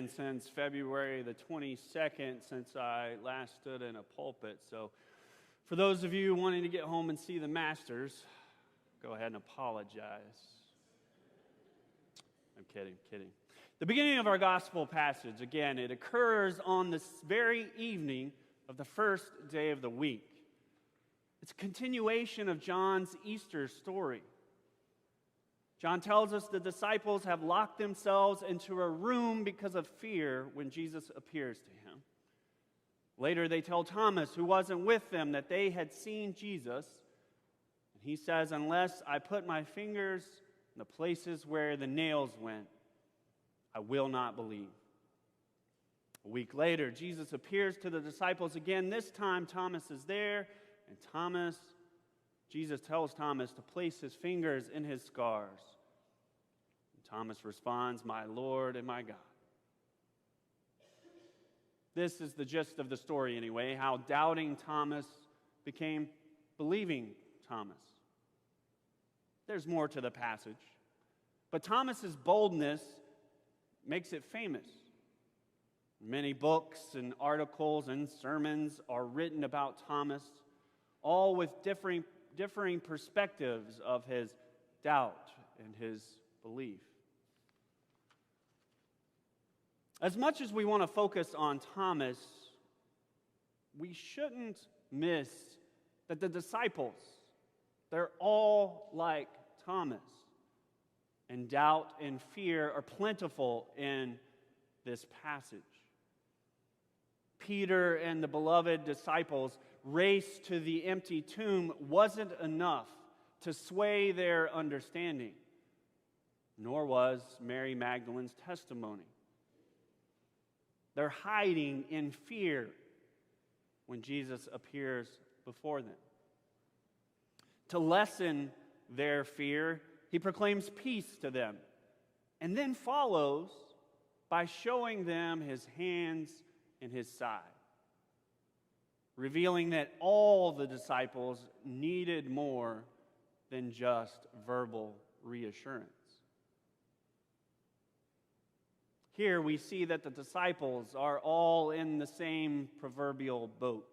been since February the 22nd since I last stood in a pulpit. So for those of you wanting to get home and see the Masters, go ahead and apologize. I'm kidding. The beginning of our gospel passage, again, it occurs on this very evening of the first day of the week. It's a continuation of John's Easter story. John tells us the disciples have locked themselves into a room because of fear when Jesus appears to him. Later, they tell Thomas, who wasn't with them, that they had seen Jesus. And he says, "Unless I put my fingers in the places where the nails went, I will not believe." A week later, Jesus appears to the disciples again. This time, Thomas is there, and Jesus tells Thomas to place his fingers in his scars. And Thomas responds, "My Lord and my God." This is the gist of the story anyway, how doubting Thomas became believing Thomas. There's more to the passage, but Thomas's boldness makes it famous. Many books and articles and sermons are written about Thomas, all with differing perspectives of his doubt and his belief. As much as we want to focus on Thomas, we shouldn't miss that the disciples, they're all like Thomas, and doubt and fear are plentiful in this passage. Peter and the beloved disciples' race to the empty tomb wasn't enough to sway their understanding, nor was Mary Magdalene's testimony. They're hiding in fear when Jesus appears before them. To lessen their fear, he proclaims peace to them, and then follows by showing them his hands and his side, revealing that all the disciples needed more than just verbal reassurance. Here we see that the disciples are all in the same proverbial boat.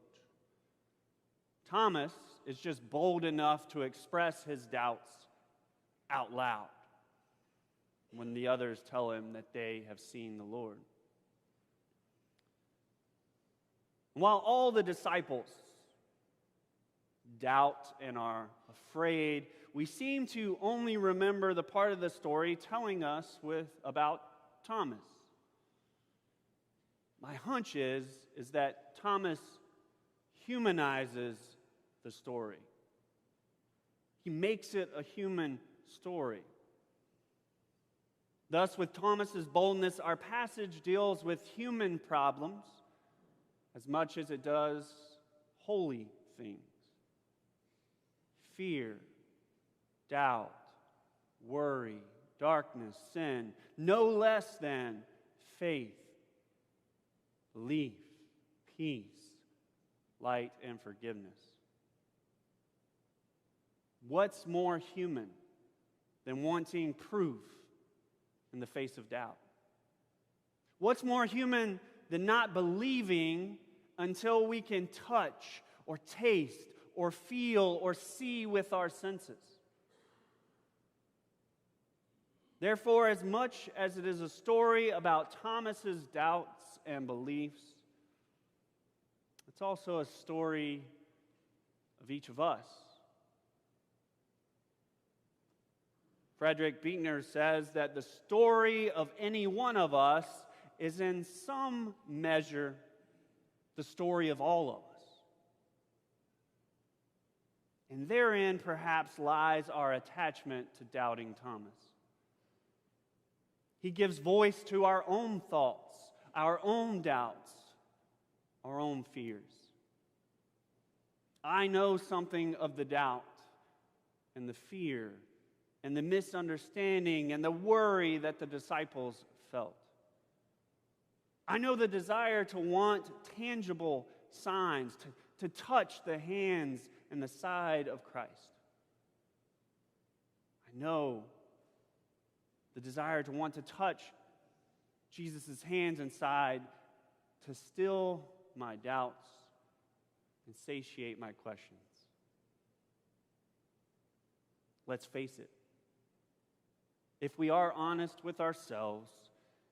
Thomas is just bold enough to express his doubts out loud when the others tell him that they have seen the Lord. While all the disciples doubt and are afraid, we seem to only remember the part of the story telling us about Thomas. My hunch is that Thomas humanizes the story. He makes it a human story. Thus, with Thomas's boldness, our passage deals with human problems as much as it does holy things. Fear, doubt, worry, darkness, sin, no less than faith, belief, peace, light, and forgiveness. What's more human than wanting proof in the face of doubt? What's more human than not believing until we can touch or taste or feel or see with our senses? Therefore, as much as it is a story about Thomas's doubts and beliefs, it's also a story of each of us. Frederick Buechner says that the story of any one of us is in some measure the story of all of us. And therein perhaps lies our attachment to doubting Thomas. He gives voice to our own thoughts, our own doubts, our own fears. I know something of the doubt and the fear and the misunderstanding and the worry that the disciples felt. I know the desire to want tangible signs, to touch the hands and the side of Christ. I know the desire to want to touch Jesus' hands inside to still my doubts and satiate my questions. Let's face it. If we are honest with ourselves,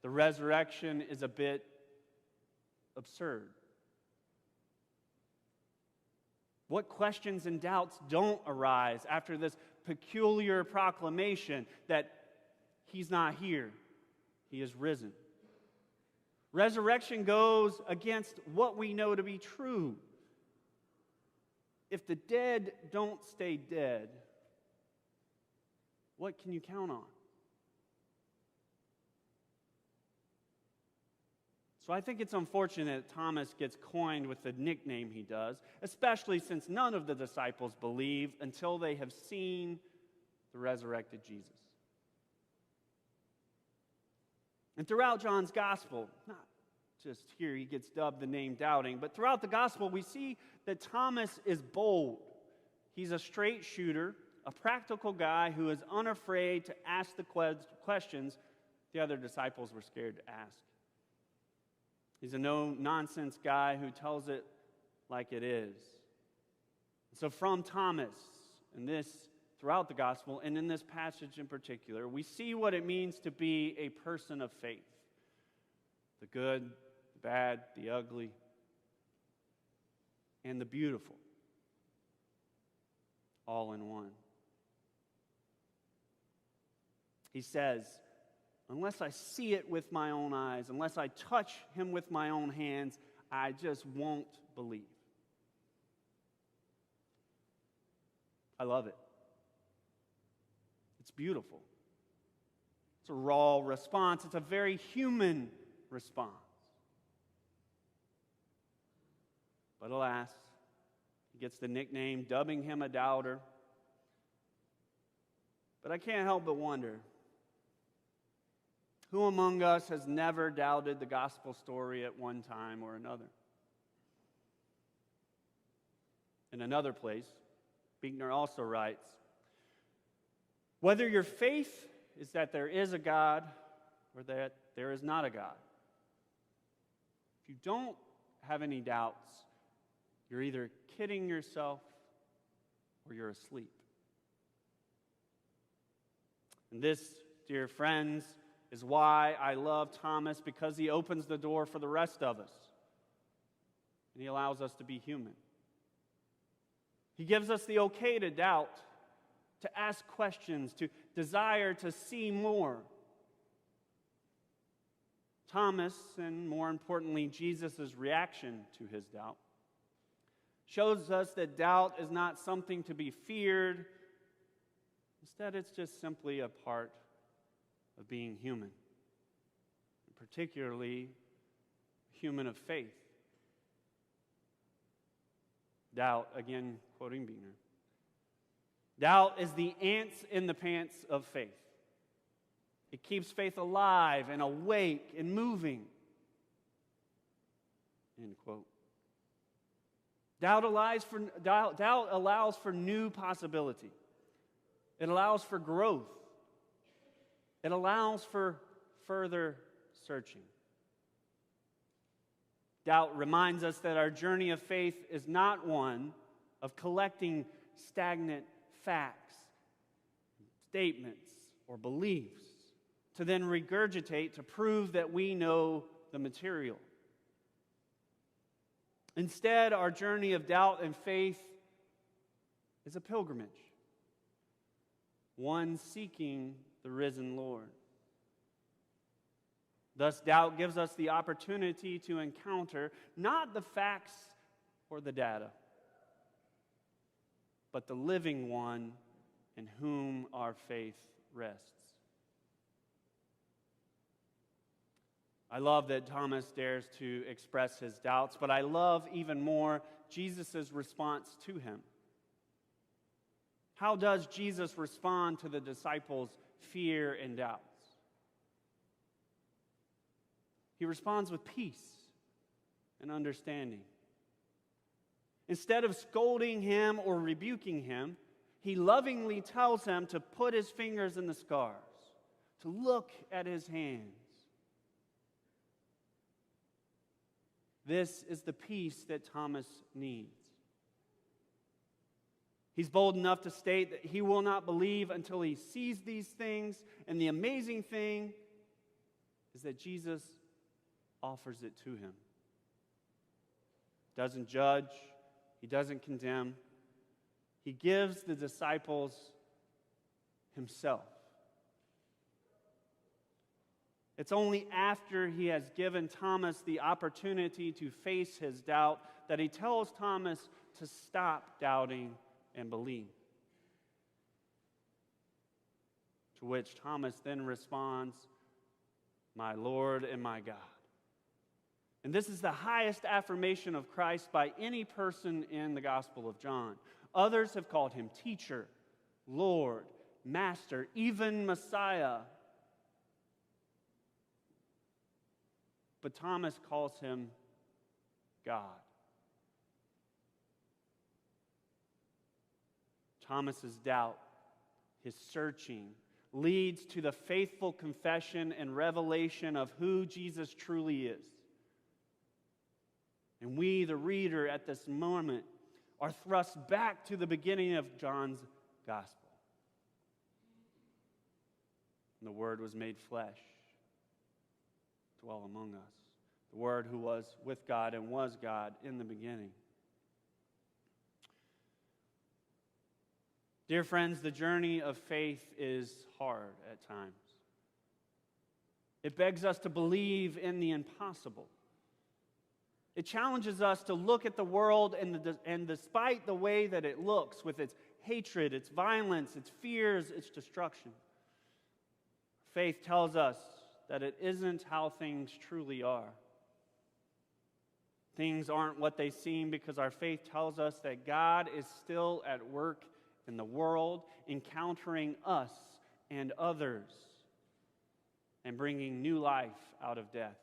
the resurrection is a bit absurd. What questions and doubts don't arise after this peculiar proclamation that he's not here, he is risen? Resurrection goes against what we know to be true. If the dead don't stay dead, what can you count on? So I think it's unfortunate that Thomas gets coined with the nickname he does, especially since none of the disciples believe until they have seen the resurrected Jesus. And throughout John's gospel, not just here he gets dubbed the name Doubting, but throughout the gospel we see that Thomas is bold. He's a straight shooter, a practical guy who is unafraid to ask the questions the other disciples were scared to ask. He's a no-nonsense guy who tells it like it is. So from Thomas, and this throughout the gospel, and in this passage in particular, we see what it means to be a person of faith. The good, the bad, the ugly, and the beautiful, all in one. He says, unless I see it with my own eyes, unless I touch him with my own hands, I just won't believe. I love it. It's beautiful. It's a raw response. It's a very human response. But alas, he gets the nickname, dubbing him a doubter. But I can't help but wonder, who among us has never doubted the gospel story at one time or another? In another place, Buechner also writes, whether your faith is that there is a God or that there is not a God, if you don't have any doubts, you're either kidding yourself or you're asleep. And this, dear friends, is why I love Thomas, because he opens the door for the rest of us. And he allows us to be human. He gives us the okay to doubt, to ask questions, to desire to see more. Thomas, and more importantly, Jesus' reaction to his doubt, shows us that doubt is not something to be feared. Instead, it's just simply a part of being human, particularly human of faith. Doubt, again quoting Buechner, doubt is the ants in the pants of faith. It keeps faith alive and awake and moving. End quote. Doubt allows for new possibility. It allows for growth. It allows for further searching. Doubt reminds us that our journey of faith is not one of collecting stagnant facts, statements, or beliefs to then regurgitate to prove that we know the material. Instead, our journey of doubt and faith is a pilgrimage, one seeking the risen Lord. Thus, doubt gives us the opportunity to encounter not the facts or the data, but the living one in whom our faith rests. I love that Thomas dares to express his doubts, but I love even more Jesus' response to him. How does Jesus respond to the disciples' fear and doubts? He responds with peace and understanding. Instead of scolding him or rebuking him, he lovingly tells him to put his fingers in the scars, to look at his hands, This is the peace that Thomas needs. He's bold enough to state that he will not believe until he sees these things, and the amazing thing is that Jesus offers it to him. Doesn't judge, he doesn't condemn. He gives the disciples himself. It's only after he has given Thomas the opportunity to face his doubt that he tells Thomas to stop doubting and believe. To which Thomas then responds, "My Lord and my God." And this is the highest affirmation of Christ by any person in the Gospel of John. Others have called him teacher, Lord, Master, even Messiah. But Thomas calls him God. Thomas's doubt, his searching, leads to the faithful confession and revelation of who Jesus truly is. And we, the reader at this moment, are thrust back to the beginning of John's Gospel. And the Word was made flesh, dwell among us. The Word who was with God and was God in the beginning. Dear friends, the journey of faith is hard at times. It begs us to believe in the impossible. It challenges us to look at the world and despite the way that it looks, with its hatred, its violence, its fears, its destruction, faith tells us that it isn't how things truly are. Things aren't what they seem because our faith tells us that God is still at work in the world, encountering us and others, and bringing new life out of death.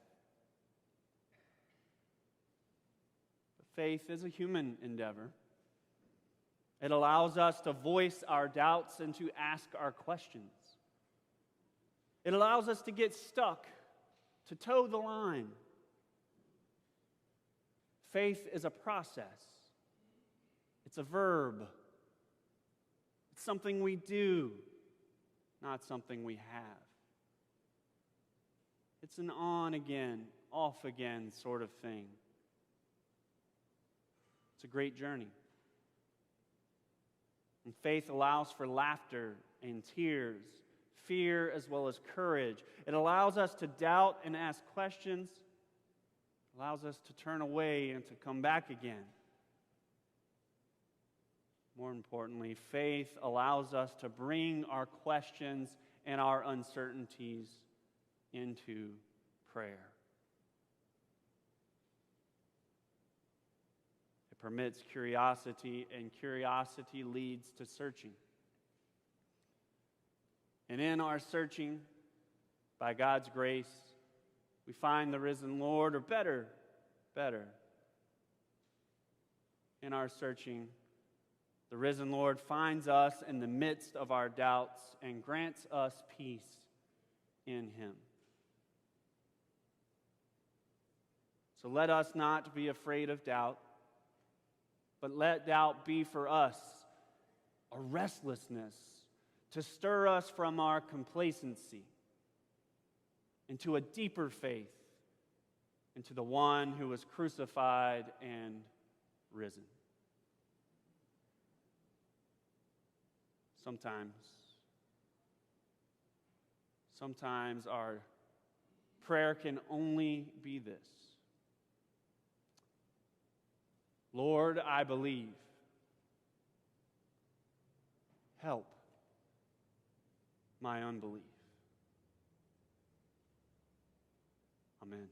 But faith is a human endeavor. It allows us to voice our doubts and to ask our questions. It allows us to get stuck, to toe the line. Faith is a process. It's a verb. It's something we do, not something we have. It's an on again, off again sort of thing. It's a great journey. And faith allows for laughter and tears, fear as well as courage. It allows us to doubt and ask questions. It allows us to turn away and to come back again. More importantly, faith allows us to bring our questions and our uncertainties into prayer. It permits curiosity, and curiosity leads to searching. And in our searching, by God's grace, we find the risen Lord, or better, in our searching, the risen Lord finds us in the midst of our doubts and grants us peace in Him. So let us not be afraid of doubt, but let doubt be for us a restlessness to stir us from our complacency into a deeper faith, into the one who was crucified and risen. Sometimes our prayer can only be this: Lord, I believe. Help my unbelief. Amen.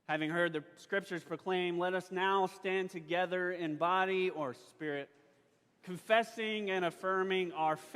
Having heard the Scriptures proclaim, let us now stand together in body or spirit, confessing and affirming our faith